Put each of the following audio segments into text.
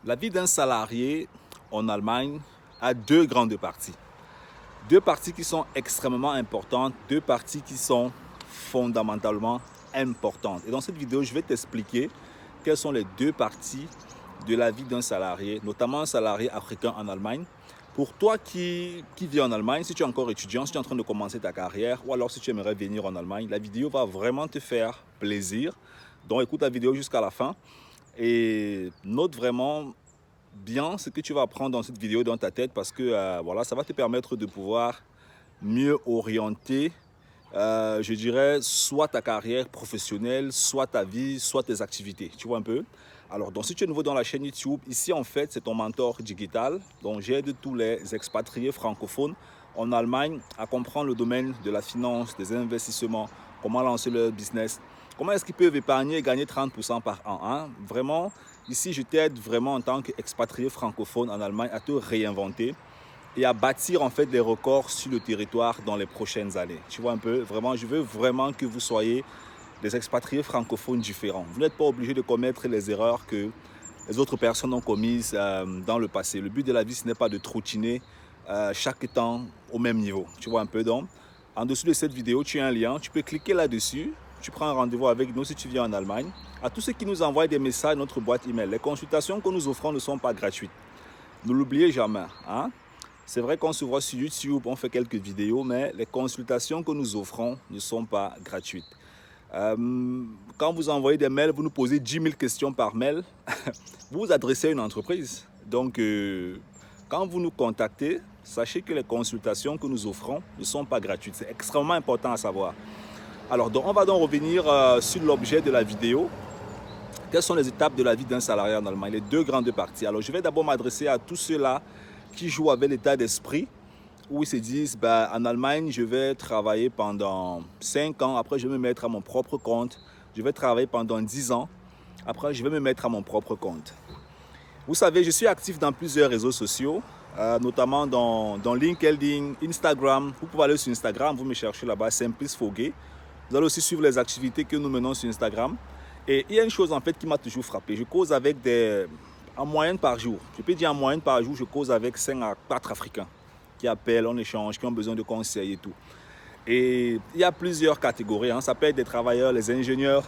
La vie d'un salarié en Allemagne a deux grandes parties. Deux parties qui sont extrêmement importantes, deux parties qui sont fondamentalement importantes. Et dans cette vidéo, je vais t'expliquer quelles sont les deux parties de la vie d'un salarié, notamment un salarié africain en Allemagne. Pour toi qui vis en Allemagne, si tu es encore étudiant, si tu es en train de commencer ta carrière, ou alors si tu aimerais venir en Allemagne, la vidéo va vraiment te faire plaisir. Donc écoute la vidéo jusqu'à la fin et note vraiment bien ce que tu vas apprendre dans cette vidéo dans ta tête parce que voilà, ça va te permettre de pouvoir mieux orienter, je dirais, soit ta carrière professionnelle, soit ta vie, soit tes activités. Tu vois un peu? Alors, donc, si tu es nouveau dans la chaîne YouTube, ici, en fait, c'est ton mentor digital. Donc, j'aide tous les expatriés francophones en Allemagne à comprendre le domaine de la finance, des investissements, comment lancer leur business, comment est-ce qu'ils peuvent épargner et gagner 30% par an. Hein? Vraiment, ici, je t'aide vraiment en tant qu'expatrié francophone en Allemagne à te réinventer et à bâtir en fait des records sur le territoire dans les prochaines années. Tu vois un peu, vraiment, je veux vraiment que vous soyez des expatriés francophones différents. Vous n'êtes pas obligé de commettre les erreurs que les autres personnes ont commises dans le passé. Le but de la vie, ce n'est pas de trottiner chaque temps au même niveau. Tu vois un peu, donc, en dessous de cette vidéo, tu as un lien, tu peux cliquer là-dessus. Tu prends un rendez-vous avec nous si tu viens en Allemagne. À tous ceux qui nous envoient des messages à notre boîte email, les consultations que nous offrons ne sont pas gratuites. Ne l'oubliez jamais. Hein? C'est vrai qu'on se voit sur YouTube, on fait quelques vidéos, mais les consultations que nous offrons ne sont pas gratuites. Quand vous envoyez des mails, vous nous posez 10 000 questions par mail, vous vous adressez à une entreprise. Donc, quand vous nous contactez, sachez que les consultations que nous offrons ne sont pas gratuites. C'est extrêmement important à savoir. Alors, donc, on va donc revenir sur l'objet de la vidéo. Quelles sont les étapes de la vie d'un salarié en Allemagne? Les deux grandes parties. Alors, je vais d'abord m'adresser à tous ceux-là qui jouent avec l'état d'esprit, où ils se disent, bah, en Allemagne, je vais travailler pendant 5 ans, après je vais me mettre à mon propre compte. Je vais travailler pendant 10 ans, après je vais me mettre à mon propre compte. Vous savez, je suis actif dans plusieurs réseaux sociaux, notamment dans LinkedIn, Instagram. Vous pouvez aller sur Instagram, vous me cherchez là-bas, Simplice Foguet. Vous allez aussi suivre les activités que nous menons sur Instagram. Et il y a une chose en fait qui m'a toujours frappé. Je cause avec en moyenne par jour, je peux dire en moyenne par jour, je cause avec 5 à 4 Africains qui appellent, on échange, qui ont besoin de conseils et tout. Et il y a plusieurs catégories. Hein. Ça peut être des travailleurs, les ingénieurs,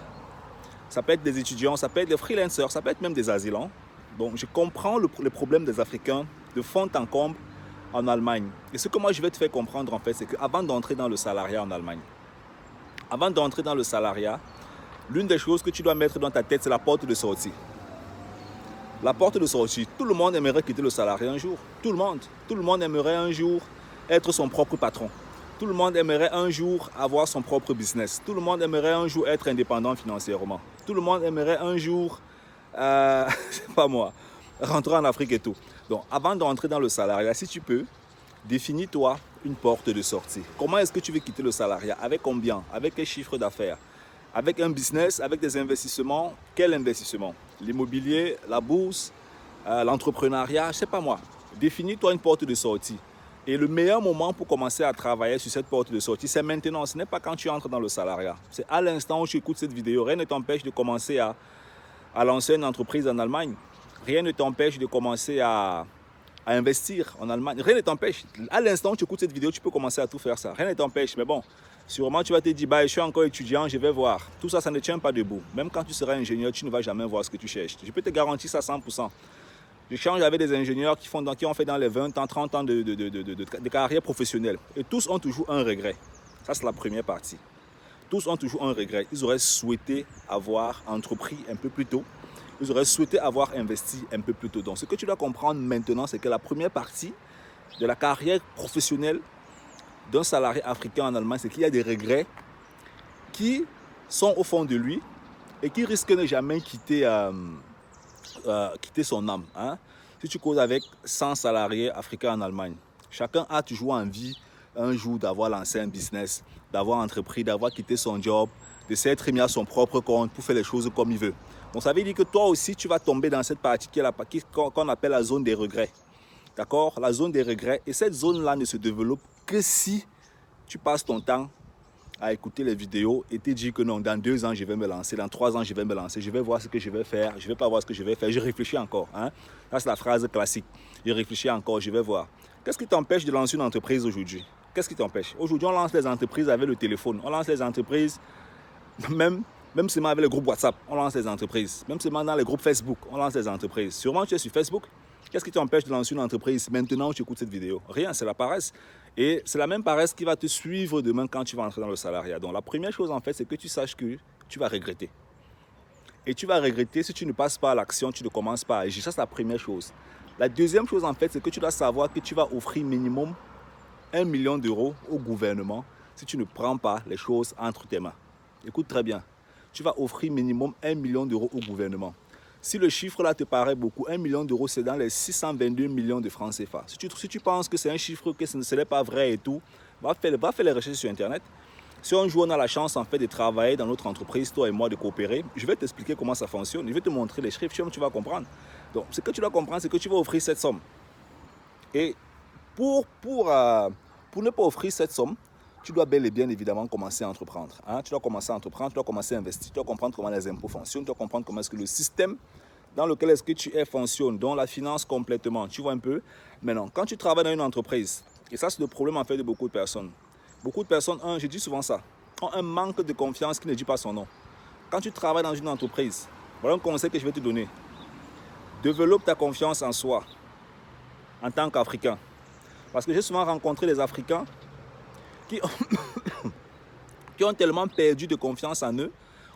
ça peut être des étudiants, ça peut être des freelancers, ça peut être même des asylants. Donc je comprends les problèmes des Africains de fond en comble en Allemagne. Et ce que moi je vais te faire comprendre en fait, c'est qu'avant d'entrer dans le salariat en Allemagne, avant d'entrer dans le salariat, l'une des choses que tu dois mettre dans ta tête, c'est la porte de sortie. La porte de sortie, tout le monde aimerait quitter le salariat un jour. Tout le monde aimerait un jour être son propre patron. Tout le monde aimerait un jour avoir son propre business. Tout le monde aimerait un jour être indépendant financièrement. Tout le monde aimerait un jour, c'est pas moi, rentrer en Afrique et tout. Donc, avant d'entrer dans le salariat, si tu peux, définis-toi une porte de sortie. Comment est-ce que tu veux quitter le salariat? Avec combien? Avec quel chiffre d'affaires? Avec un business, avec des investissements? Quel investissement? L'immobilier, la bourse, l'entrepreneuriat, je ne sais pas moi. Définis-toi une porte de sortie. Et le meilleur moment pour commencer à travailler sur cette porte de sortie, c'est maintenant. Ce n'est pas quand tu entres dans le salariat. C'est à l'instant où tu écoutes cette vidéo. Rien ne t'empêche de commencer à lancer une entreprise en Allemagne. Rien ne t'empêche de commencer à investir en Allemagne. Rien ne t'empêche. À l'instant où tu écoutes cette vidéo, tu peux commencer à tout faire ça. Rien ne t'empêche. Mais bon, sûrement tu vas te dire, bah, je suis encore étudiant, je vais voir. Tout ça, ça ne tient pas debout. Même quand tu seras ingénieur, tu ne vas jamais voir ce que tu cherches. Je peux te garantir ça 100%. J'échange avec des ingénieurs qui ont fait dans les 20 ans, 30 ans de carrière professionnelle. Et tous ont toujours un regret. Ça, c'est la première partie. Tous ont toujours un regret. Ils auraient souhaité avoir entrepris un peu plus tôt. Ils auraient souhaité avoir investi un peu plus tôt. Donc, ce que tu dois comprendre maintenant, c'est que la première partie de la carrière professionnelle d'un salarié africain en Allemagne, c'est qu'il y a des regrets qui sont au fond de lui et qui risquent de ne jamais quitter son âme. Hein? Si tu causes avec 100 salariés africains en Allemagne, chacun a toujours envie un jour d'avoir lancé un business, d'avoir entrepris, d'avoir quitté son job, de s'être mis à son propre compte pour faire les choses comme il veut. Donc ça veut dire que toi aussi, tu vas tomber dans cette partie qu'on appelle la zone des regrets. D'accord? La zone des regrets. Et cette zone-là ne se développe que si tu passes ton temps à écouter les vidéos et te dire que non, dans 2 ans, je vais me lancer, dans 3 ans, je vais me lancer, je vais voir ce que je vais faire, je ne vais pas voir ce que je vais faire, je réfléchis encore. Hein? Ça, c'est la phrase classique. Je réfléchis encore, je vais voir. Qu'est-ce qui t'empêche de lancer une entreprise aujourd'hui? Qu'est-ce qui t'empêche? Aujourd'hui, on lance les entreprises avec le téléphone. On lance les entreprises même seulement avec le groupe WhatsApp. On lance les entreprises. Même seulement dans les groupes Facebook, on lance les entreprises. Sûrement, tu es sur Facebook. Qu'est-ce qui t'empêche de lancer une entreprise maintenant où tu écoutes cette vidéo? Rien, c'est la paresse. Et c'est la même paresse qui va te suivre demain quand tu vas entrer dans le salariat. Donc la première chose en fait, c'est que tu saches que tu vas regretter. Et tu vas regretter si tu ne passes pas à l'action, tu ne commences pas à agir. Ça, c'est la première chose. La deuxième chose en fait, c'est que tu dois savoir que tu vas offrir minimum 1 million d'euros au gouvernement si tu ne prends pas les choses entre tes mains. Écoute très bien. Tu vas offrir minimum 1 million d'euros au gouvernement. Si le chiffre là te paraît beaucoup, 1 million d'euros, c'est dans les 622 millions de francs CFA. Si tu penses que c'est un chiffre, que ce n'est pas vrai et tout, va faire les recherches sur Internet. Si un jour on a la chance en fait de travailler dans notre entreprise, toi et moi, de coopérer, je vais t'expliquer comment ça fonctionne. Je vais te montrer les chiffres, tu vas comprendre. Donc, ce que tu dois comprendre, c'est que tu vas offrir cette somme. Et pour ne pas offrir cette somme, tu dois bel et bien évidemment commencer à entreprendre. Hein? Tu dois commencer à entreprendre, tu dois commencer à investir, tu dois comprendre comment les impôts fonctionnent, tu dois comprendre comment est-ce que le système dans lequel est-ce que tu es fonctionne, dont la finance complètement. Tu vois un peu? Maintenant, quand tu travailles dans une entreprise, et ça c'est le problème en fait de beaucoup de personnes. Beaucoup de personnes, je dis souvent ça, ont un manque de confiance qui ne dit pas son nom. Quand tu travailles dans une entreprise, voilà un conseil que je vais te donner. Développe ta confiance en soi en tant qu'Africain. Parce que j'ai souvent rencontré des Africains qui ont tellement perdu de confiance en eux,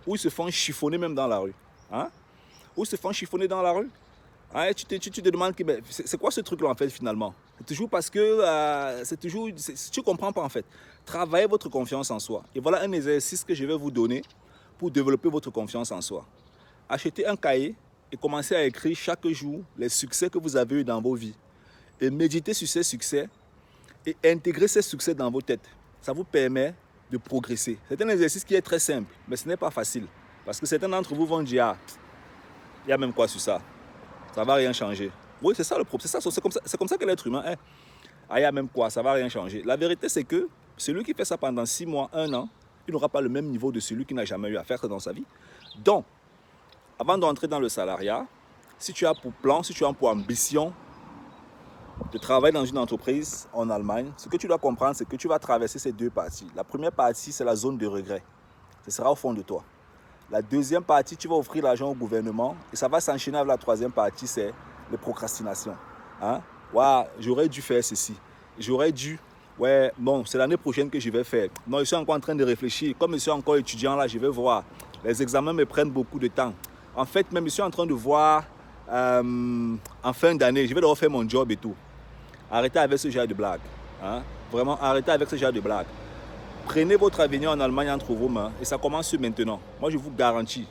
où ils se font chiffonner même dans la rue. Hein? Où ils se font chiffonner dans la rue. Hein? Tu te demandes, c'est quoi ce truc-là en fait finalement? C'est toujours parce que, tu ne comprends pas en fait. Travaillez votre confiance en soi. Et voilà un exercice que je vais vous donner pour développer votre confiance en soi. Achetez un cahier et commencez à écrire chaque jour les succès que vous avez eus dans vos vies. Et méditez sur ces succès et intégrez ces succès dans vos têtes. Ça vous permet de progresser. C'est un exercice qui est très simple, mais ce n'est pas facile. Parce que certains d'entre vous vont dire, il y a même quoi sur ça? Ça ne va rien changer. Oui, c'est ça le problème. C'est comme ça que l'être humain est. Il y a même quoi? Ça ne va rien changer. La vérité, c'est que celui qui fait ça pendant 6 mois, 1 an, il n'aura pas le même niveau de celui qui n'a jamais eu à faire ça dans sa vie. Donc, avant d'entrer dans le salariat, si tu as pour plan, si tu as pour ambition de travailler dans une entreprise en Allemagne, ce que tu dois comprendre, c'est que tu vas traverser ces 2 parties. La première partie, c'est la zone de regret. Ce sera au fond de toi. La deuxième partie, tu vas offrir l'argent au gouvernement et ça va s'enchaîner avec la troisième partie, c'est les procrastinations. Hein? Ouais, j'aurais dû faire ceci. J'aurais dû, non, c'est l'année prochaine que je vais faire. Non, je suis encore en train de réfléchir. Comme je suis encore étudiant là, je vais voir. Les examens me prennent beaucoup de temps. En fait, même je suis en train de voir en fin d'année, je vais devoir faire mon job et tout. Arrêtez avec ce genre de blagues. Hein? Vraiment, arrêtez avec ce genre de blagues. Prenez votre avenir en Allemagne entre vos mains et ça commence maintenant. Moi, je vous garantis,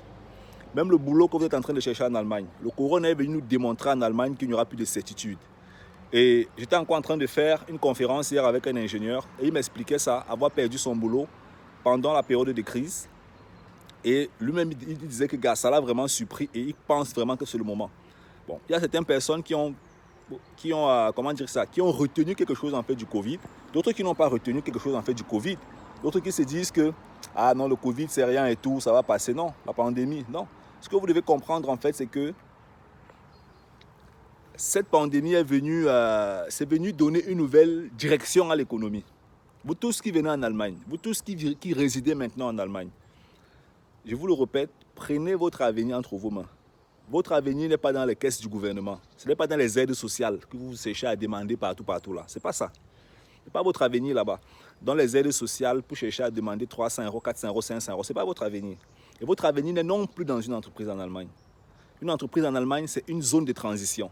même le boulot que vous êtes en train de chercher en Allemagne, le corona est venu nous démontrer en Allemagne qu'il n'y aura plus de certitude. Et j'étais encore en train de faire une conférence hier avec un ingénieur et il m'expliquait ça, avoir perdu son boulot pendant la période de crise. Et lui-même, il disait que ça l'a vraiment surpris et il pense vraiment que c'est le moment. Bon, il y a certaines personnes qui ont retenu quelque chose en fait du Covid, d'autres qui n'ont pas retenu quelque chose en fait du Covid, d'autres qui se disent que ah non, le Covid c'est rien et tout, ça va passer. Non, la pandémie, non. Ce que vous devez comprendre en fait, c'est que cette pandémie est venue donner une nouvelle direction à l'économie. Vous tous qui venez en Allemagne, vous tous qui résidez maintenant en Allemagne, je vous le répète, prenez votre avenir entre vos mains. Votre avenir n'est pas dans les caisses du gouvernement. Ce n'est pas dans les aides sociales que vous cherchez à demander partout là. Ce n'est pas ça. Ce n'est pas votre avenir là-bas. Dans les aides sociales, pour chercher à demander 300 euros, 400 euros, 500 euros, ce n'est pas votre avenir. Et votre avenir n'est non plus dans une entreprise en Allemagne. Une entreprise en Allemagne, c'est une zone de transition.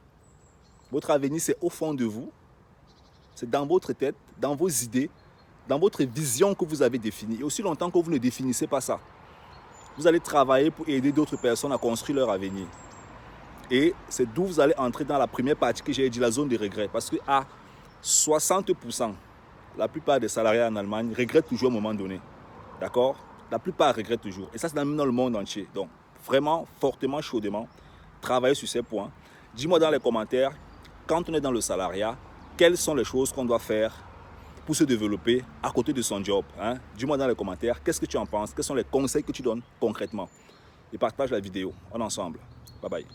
Votre avenir, c'est au fond de vous. C'est dans votre tête, dans vos idées, dans votre vision que vous avez définie. Et aussi longtemps que vous ne définissez pas ça, vous allez travailler pour aider d'autres personnes à construire leur avenir. Et c'est d'où vous allez entrer dans la première partie que j'ai dit, la zone de regret. Parce qu'à 60%, la plupart des salariés en Allemagne regrettent toujours à un moment donné. D'accord? La plupart regrettent toujours. Et ça, c'est dans le monde entier. Donc, vraiment, fortement, chaudement, travaillez sur ces points. Dis-moi dans les commentaires, quand on est dans le salariat, quelles sont les choses qu'on doit faire pour se développer à côté de son job, hein? Dis-moi dans les commentaires, qu'est-ce que tu en penses? Quels sont les conseils que tu donnes concrètement? Et partage la vidéo. On est ensemble. Bye bye.